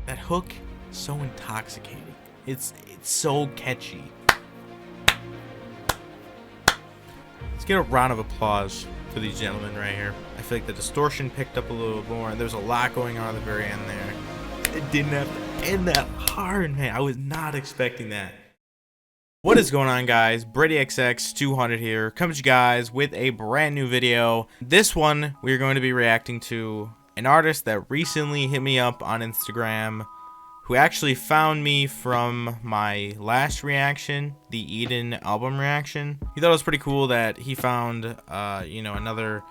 that hook is so intoxicating. It's so catchy. Let's get a round of applause for these gentlemen right here. I feel like the distortion picked up a little more, and there's a lot going on at the very end there. It didn't have to end that hard, man. I was not expecting that. What is going on, guys? BradyXX200 here, coming to you guys with a brand new video. This one, we're going to be reacting to an artist that recently hit me up on Instagram, who actually found me from my last reaction, the Eden album reaction. He thought it was pretty cool that he found, another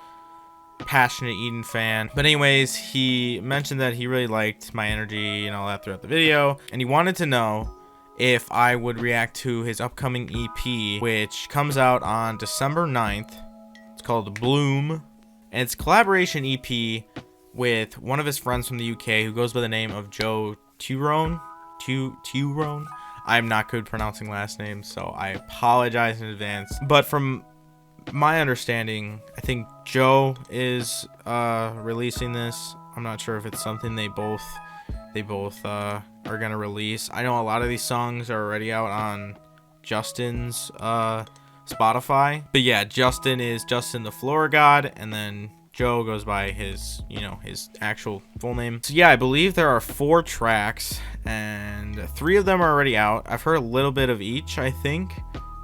passionate Eden fan. But anyways, he mentioned that he really liked my energy and all that throughout the video, and he wanted to know if I would react to his upcoming EP, which comes out on December 9th. It's called Bloom, and it's a collaboration EP with one of his friends from the UK who goes by the name of Joe Turone. Turone. I'm not good pronouncing last names, so I apologize in advance. But from my understanding, I think Joe is releasing this. I'm not sure if it's something they both are gonna release. I know a lot of these songs are already out on Justin's Spotify. But yeah, Justin is Justin the Flora God, and then Joe goes by his actual full name. So yeah, I believe there are 4 tracks, and 3 of them are already out. I've heard a little bit of each, I think,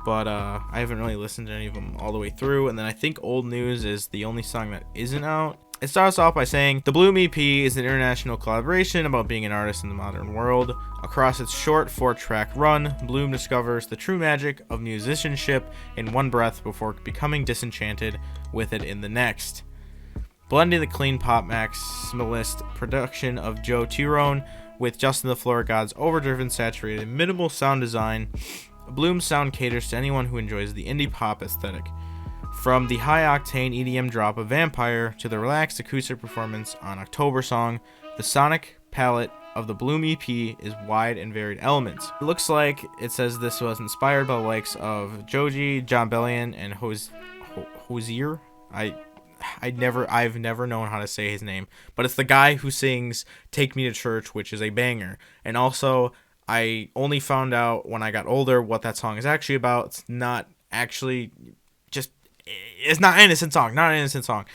but I haven't really listened to any of them all the way through. And then I think Old News is the only song that isn't out. It starts off by saying, the Bloom EP is an international collaboration about being an artist in the modern world. Across its short 4-track run, Bloom discovers the true magic of musicianship in one breath before becoming disenchanted with it in the next. Blending the clean pop maximalist production of Joe Turone with Justin the Flora God's overdriven, saturated, minimal sound design, Bloom's sound caters to anyone who enjoys the indie pop aesthetic. From the high-octane EDM drop of Vampire to the relaxed acoustic performance on October Song, the sonic palette of the Bloom EP is wide and varied elements. It looks like it says this was inspired by the likes of Joji, John Bellion, and Hozier. I've never known how to say his name, but it's the guy who sings Take Me to Church, which is a banger. And also, I only found out when I got older what that song is actually about. It's not actually it's not an innocent song,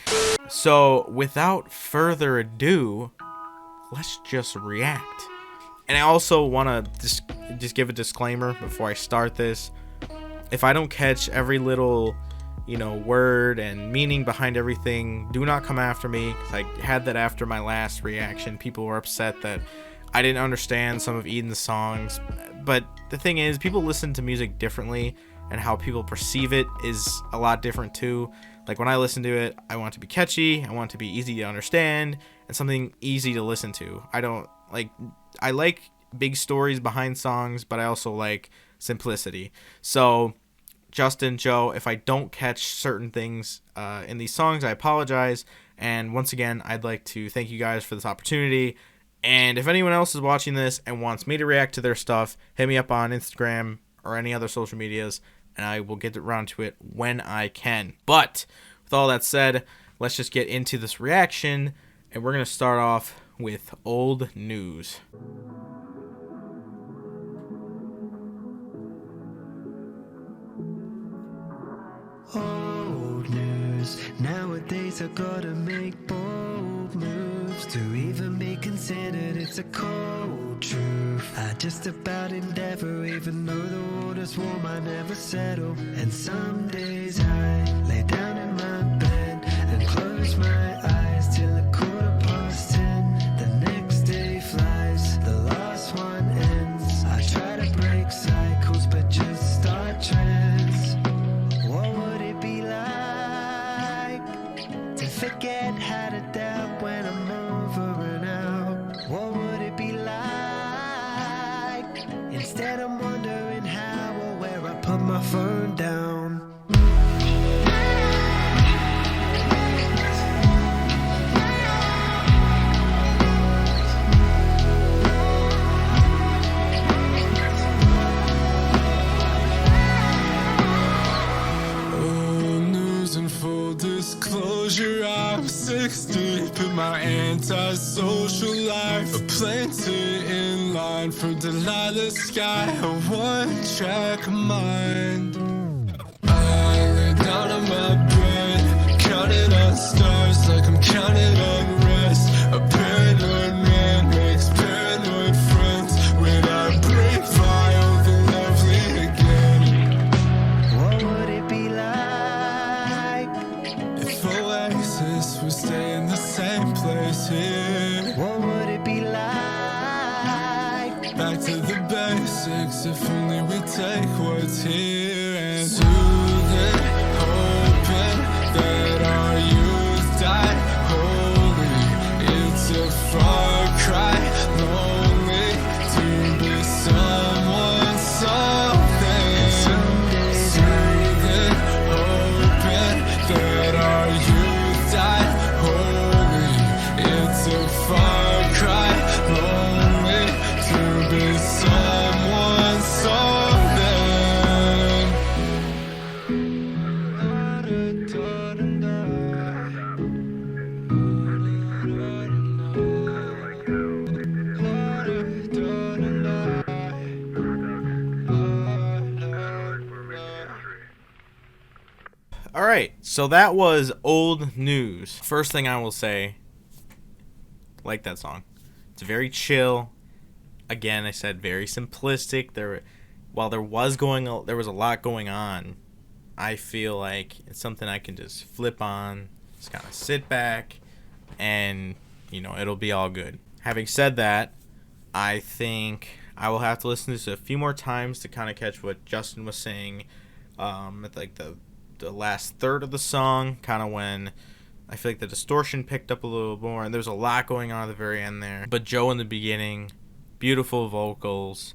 So without further ado, let's just react. And I also want to just give a disclaimer before I start this. If I don't catch every little word and meaning behind everything, do not come after me, because I had that after my last reaction. People were upset that I didn't understand some of Eden's songs, but the thing is, people listen to music differently, and how people perceive it is a lot different too. Like when I listen to it, I want it to be catchy, I want it to be easy to understand, and something easy to listen to. I like big stories behind songs, but I also like simplicity. So Justin, Joe, if I don't catch certain things in these songs, I apologize. And once again, I'd like to thank you guys for this opportunity. And if anyone else is watching this and wants me to react to their stuff, hit me up on Instagram or any other social medias, and I will get around to it when I can. But with all that said, let's just get into this reaction, and we're going to start off with Old News. Old news. Nowadays I gotta make bold moves to even be considered. It's a cold truth. I just about endeavor, even though the water's warm, I never settle. And some days I lay down in my bed and close my eyes till 10:15. The next day flies, the last one ends. I try to break cycles, but just start trends. What would it be like to forget how to doubt when I'm over and out? What would it be like? Instead I'm wondering how or where I put my phone down. Disclosure, I'm 6 deep in my antisocial life. A plenty in line for Delilah's sky, a one-track mind. I lay down on my bed, counting on stars like I'm counting on rest. A paranoid man makes paranoid friends. When I break violent and lovely again, What would it be like? if Oasis was staying the same place here? What would it be like? Back to the basics, if only we take what's here and soothing, hoping that our youth died holy. It's a far cry, lonely to be someone, something. Soothing, hoping that our youth died holy. It's a far cry, lonely to be someone, something. All right, so that was Old News. First thing I will say, like that song. It's very chill. Again, I said very simplistic. While there was a lot going on, I feel like it's something I can just flip on, just kind of sit back, and it'll be all good. Having said that, I think I will have to listen to this a few more times to kind of catch what Justin was saying at like the last third of the song, kind of when I feel like the distortion picked up a little more, and there's a lot going on at the very end there. But Joe in the beginning, beautiful vocals,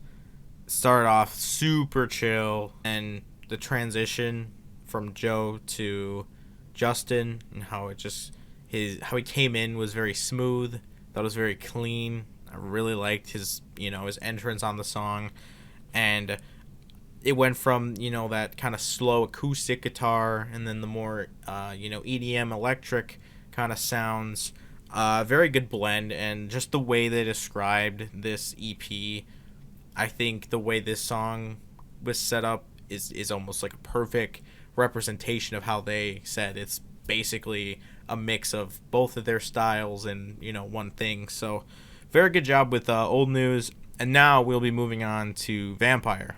started off super chill, and the transition from Joe to Justin and how how he came in was very smooth. That was very clean. I really liked his entrance on the song, and it went from that kind of slow acoustic guitar and then the more EDM electric kind of sounds. Very good blend, and just the way they described this EP, I think the way this song was set up is almost like a perfect representation of how they said it's basically a mix of both of their styles in one thing. So very good job with Old News. And now we'll be moving on to Vampire.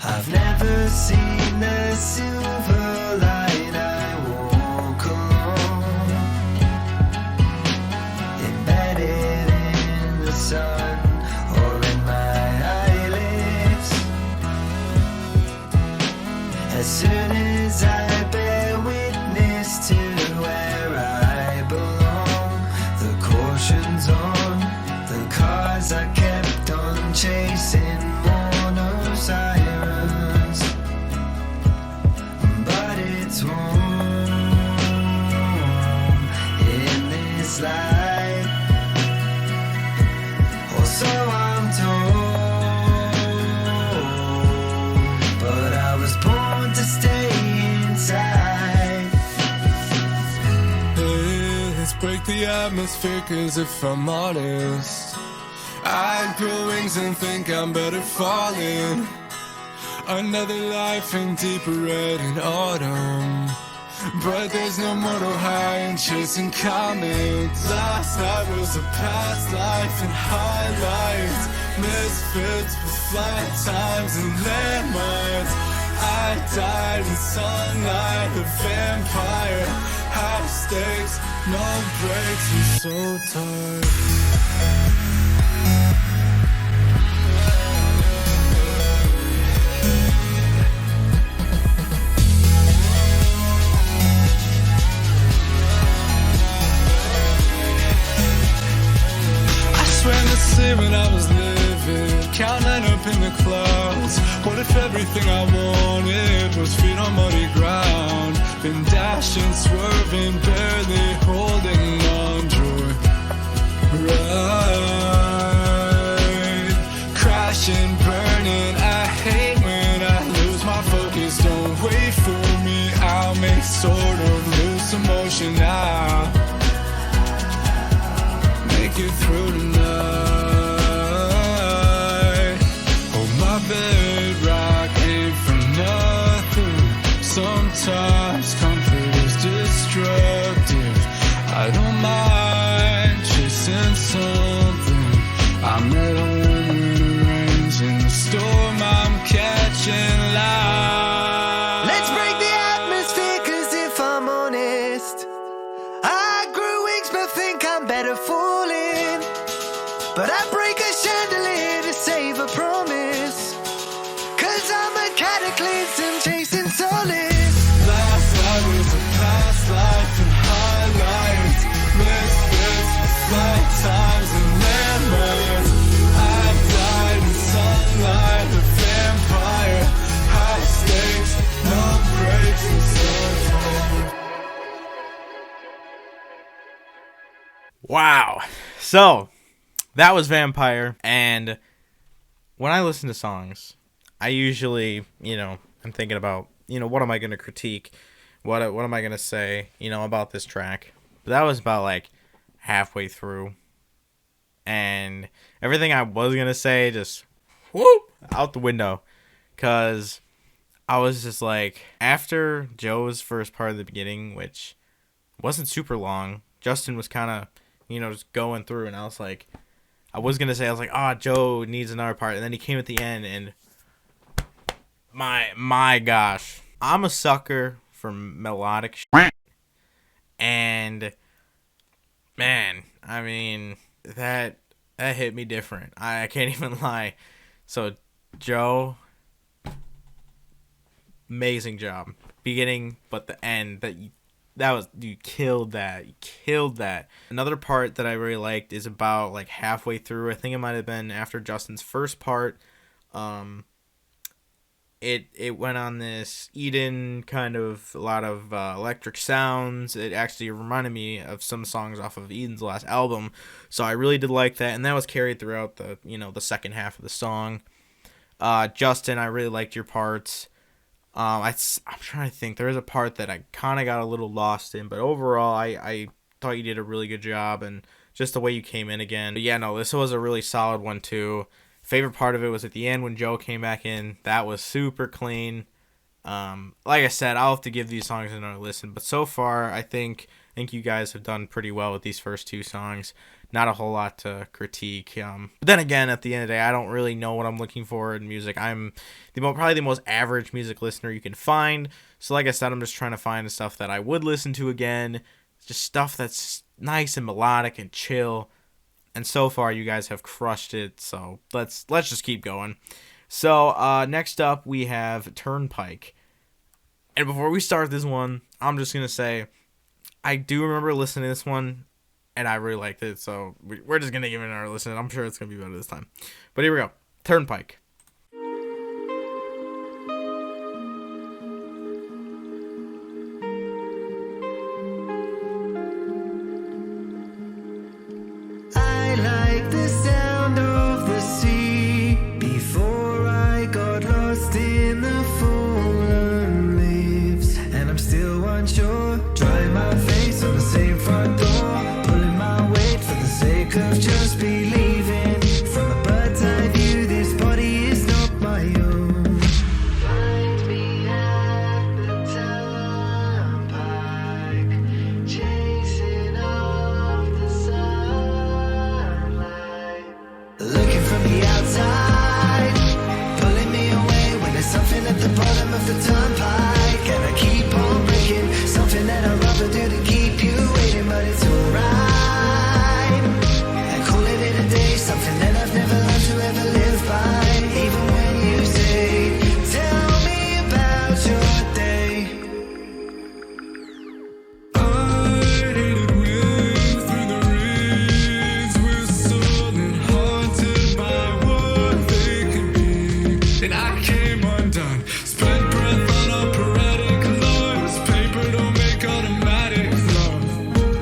I've never seen the silver light. I walk alone, embedded in the sun or in my eyelids. As soon as I bear witness to where I belong, the caution's on. The cars I kept on chasing, more no sirens, but it's home in this life, or so I'm told. But I was born to stay inside. Hey, let's break the atmosphere, 'cause if I'm honest, I'd grow wings and think I'm better falling. Another life in deeper red in autumn, but there's no mortal high in chasing comets. Last night was a past life in highlights, misfits with flight times and landmines. I died in sunlight, a vampire, high stakes, no breaks, I'm so tired. When I was living, counting up in the clouds. What if everything I wanted was feet on muddy ground? Been dashing, swerving, barely holding on, joy. Right, crashing, burning. I hate when I lose my focus. sort of loose emotion now. Make it through tonight. Hold my bedrock ain't for nothing. Sometimes comfort is destructive. I don't mind chasing something. I met a woman when it rains in the storm. I'm catching light. Let's break the atmosphere, 'cause if I'm honest, I grew wings but think I'm better falling. But I break a chandelier to save a promise, 'cause I'm a cataclysm chasing solace. Last life was a past life and highlights. Misfits, lifetimes and memories. I've died in sunlight, a vampire. High stakes, no breaks in sunfire. Wow. So, that was Vampire. And when I listen to songs, I usually, I'm thinking about, what am I going to critique? What am I going to say, about this track? But that was about, like, halfway through. And everything I was going to say just, whoop, out the window. Because I was just like, after Joe's first part of the beginning, which wasn't super long, Justin was kind of, just going through. And I was like, Joe needs another part. And then he came at the end, and my gosh, I'm a sucker for melodic shit. And man, I mean, that hit me different. I can't even lie. So Joe, amazing job, beginning but the end. You killed that. Another part that I really liked is about like halfway through. I think it might have been after Justin's first part. It went on this Eden kind of, a lot of electric sounds. It actually reminded me of some songs off of Eden's last album, so I really did like that, and that was carried throughout the the second half of the song. Justin, I really liked your parts. I'm trying to think. There was a part that I kind of got a little lost in, but overall, I thought you did a really good job, and just the way you came in again. But yeah, no, this was a really solid one too. Favorite part of it was at the end when Joe came back in. That was super clean. Like I said, I'll have to give these songs another listen, but so far, I think you guys have done pretty well with these first two songs. Not a whole lot to critique. But then again, at the end of the day, I don't really know what I'm looking for in music. I'm probably the most average music listener you can find. So like I said, I'm just trying to find the stuff that I would listen to again. Just stuff that's nice and melodic and chill. And so far, you guys have crushed it. So let's just keep going. So next up, we have Turnpike. And before we start this one, I'm just going to say, I do remember listening to this one, and I really liked it, so we're just going to give it another listen. I'm sure it's going to be better this time. But here we go. Turnpike. I like the sound of the sea before I got lost in the fallen leaves, and I'm still unsure. Drying my face on the same front door, pulling my weight for the sake of just believing. From a bird's eye view, this body is not my own. Find me at the turnpike, chasing off the sunlight. Looking from the outside, pulling me away when there's something at the bottom of the turnpike, and I keep on breaking. Something that I'd rather do to keep you waiting, but it's alright. And call it in a day, something that I've never learned to ever live by. Even when you say, tell me about your day. I hated wind through the reeds, whistled and haunted by what they could be. And I came undone, spent breath on operatic noise. Paper don't make automatic love.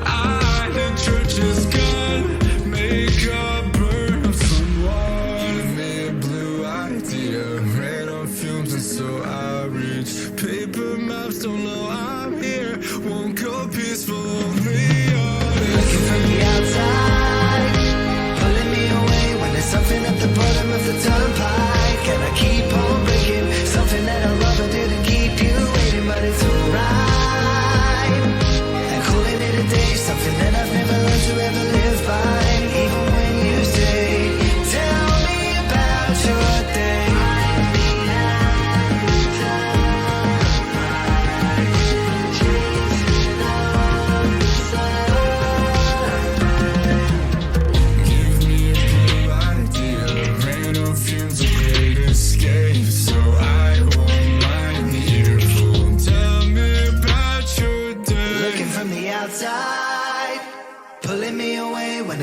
I hid church's gun, make a burn of someone. Give me a blue idea, ran on fumes and so I reach. Paper maps don't know I'm here.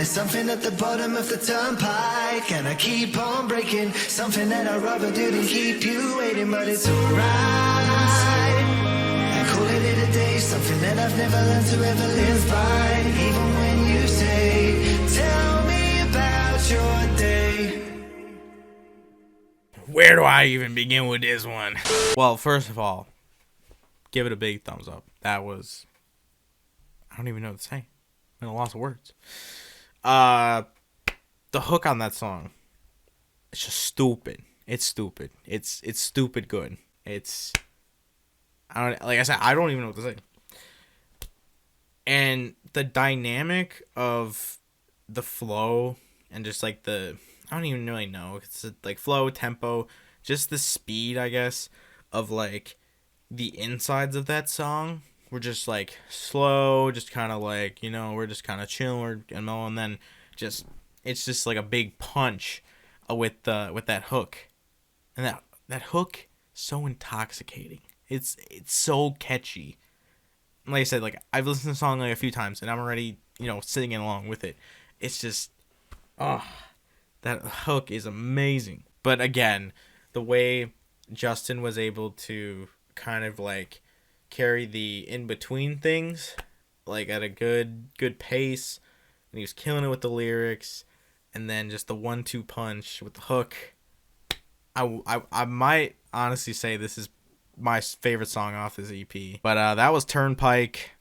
something at the bottom of the turnpike, and I keep on breaking something that I'd rather didn't keep you waiting, but it's alright. I call it a day, something that I've never learned to ever live by. Even when you say, tell me about your day. Where do I even begin with this one? Well, first of all, give it a big thumbs up. That was... I don't even know what to say. I'm at a loss of words. The hook on that song, it's just stupid. It's stupid. It's stupid good. It's... I don't... Like I said, I don't even know what to say. And the dynamic of the flow and just like the... I don't even really know. It's like flow, tempo, just the speed, I guess, of like the insides of that song were just like slow, just kind of like, you know, we're just kind of chilling and mellow, and then just it's just like a big punch with that hook, and that hook so intoxicating. It's so catchy. Like I said, like I've listened to the song like a few times, and I'm already, you know, singing along with it. It's just, that hook is amazing. But again, the way Justin was able to kind of like carry the in-between things like at a good pace, and he was killing it with the lyrics, and then just the 1-2 punch with the hook. I might honestly say this is my favorite song off this EP. But that was Turnpike,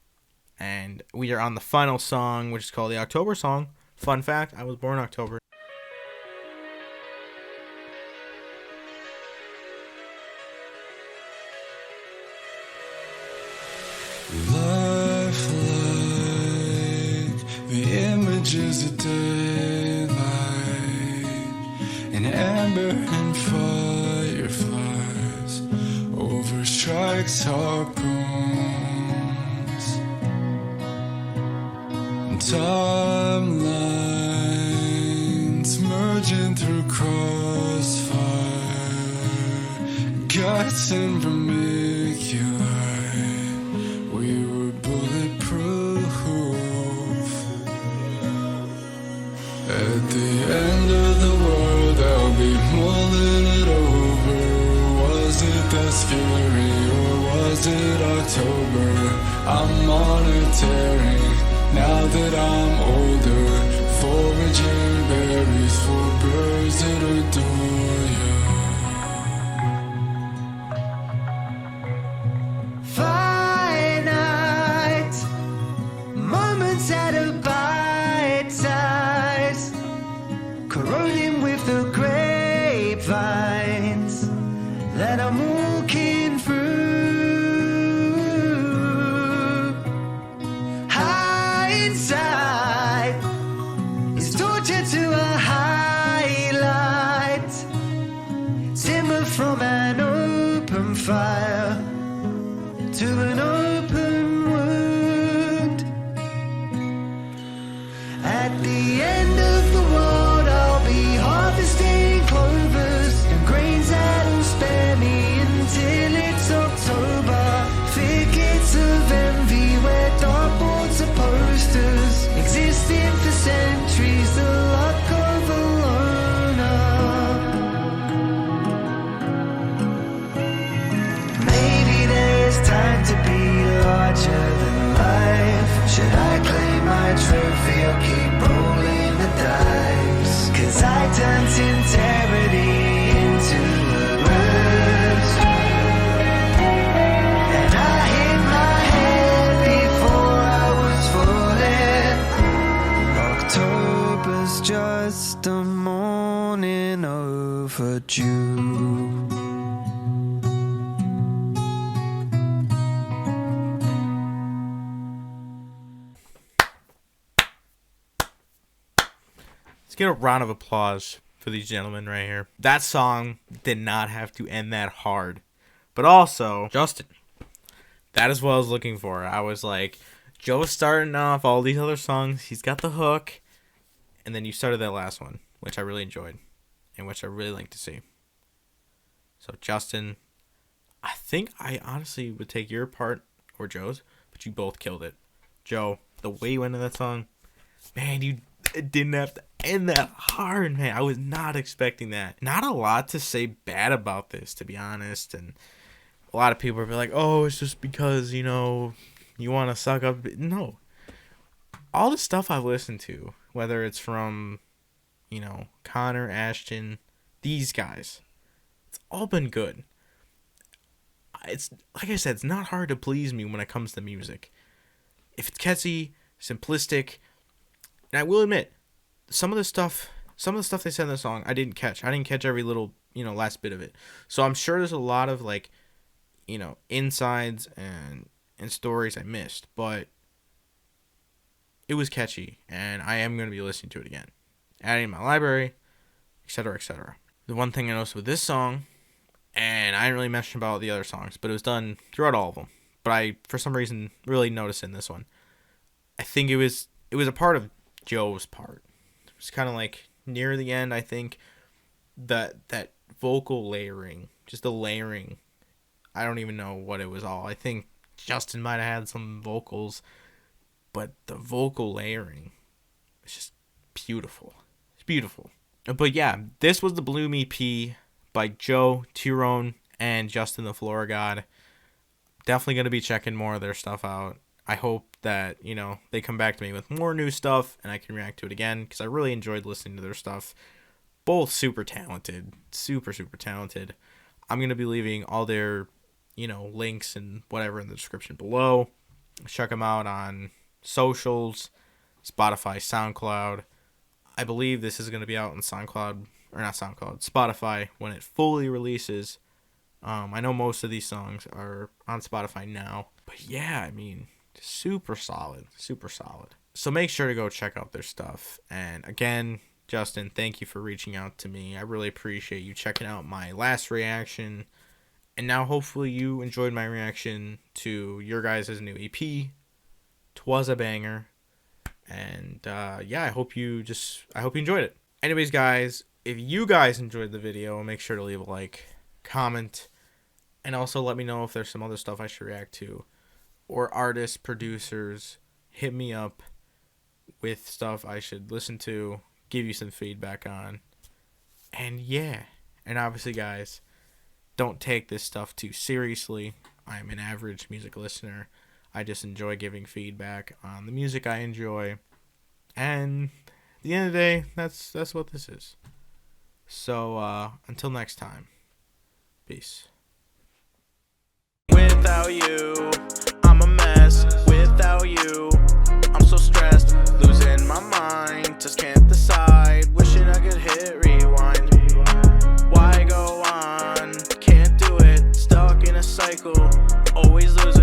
and we are on the final song, which is called the October song. Fun fact, I was born October. Life like the images of daylight, and amber and fireflies over strikes harpoons, and timelines merging through crossfire, guts and vermiculite. We were bulletproof. At the end of the world, I'll be mulling it over. Was it this fury or was it October? I'm monitoring now that I'm older, foraging berries for birds that adore you. At a bite size, corroding with the grapevines that I'm walking through. Hindsight is torture to a highlight, simmer from an open fire to an open wound. At the end of the world, I'll be harvesting clovers and grains that'll spare me until it's October. Thickets of envy where dartboards are posters, existing for centuries, the luck of a loner. Maybe there's time to be larger than life. Should I claim my trophy or keep rolling the dice? 'Cause I turned sincerity into a ruse, and I hit my head before I was falling. October's just a morning overdue. Get a round of applause for these gentlemen right here. That song did not have to end that hard. But also, Justin, that is what I was looking for. I was like, Joe's starting off all these other songs. He's got the hook. And then you started that last one, which I really enjoyed. And which I really like to see. So, Justin, I think I honestly would take your part or Joe's. But you both killed it. Joe, the way you went into that song, man, It didn't have to end that hard, man. I was not expecting that. Not a lot to say bad about this, to be honest. And a lot of people are like, oh, it's just because, you know, you want to suck up. No. All the stuff I've listened to, whether it's from, you know, Connor, Ashton, these guys, it's all been good. It's, like I said, it's not hard to please me when it comes to music. If it's catchy, simplistic, and I will admit, some of the stuff they said in the song, I didn't catch. I didn't catch every little, you know, last bit of it. So I'm sure there's a lot of, like, you know, insides and stories I missed. But it was catchy, and I am going to be listening to it again. Adding in my library, etc., etc. The one thing I noticed with this song, and I didn't really mention about the other songs, but it was done throughout all of them. But I, for some reason, really noticed in this one. I think it was a part of Joe's part. It was kind of like near the end, I think, that vocal layering, just the layering. I don't even know what it was all. I think Justin might have had some vocals, but the vocal layering is just beautiful. It's beautiful. But yeah, this was the Bloom EP by Joe, Turone, and Justin the Flora God. Definitely going to be checking more of their stuff out. I hope that, you know, they come back to me with more new stuff and I can react to it again, because I really enjoyed listening to their stuff. Both super talented. Super, super talented. I'm going to be leaving all their, you know, links and whatever in the description below. Check them out on socials, Spotify, SoundCloud. I believe this is going to be out on Spotify when it fully releases. I know most of these songs are on Spotify now. But yeah, I mean, super solid. Super solid. So make sure to go check out their stuff. And again, Justin, thank you for reaching out to me. I really appreciate you checking out my last reaction. And now hopefully you enjoyed my reaction to your guys' new EP. 'Twas a banger. And yeah, I hope you enjoyed it. Anyways, guys, if you guys enjoyed the video, make sure to leave a like, comment, and also let me know if there's some other stuff I should react to, or artists, producers, hit me up with stuff I should listen to, give you some feedback on. And yeah, and obviously, guys, don't take this stuff too seriously. I'm an average music listener. I just enjoy giving feedback on the music I enjoy. And at the end of the day, that's what this is. So until next time, peace. Without you, I'm a mess. Without you, I'm so stressed, losing my mind, just can't decide, wishing I could hit rewind. Why go on? Can't do it, stuck in a cycle, always losing.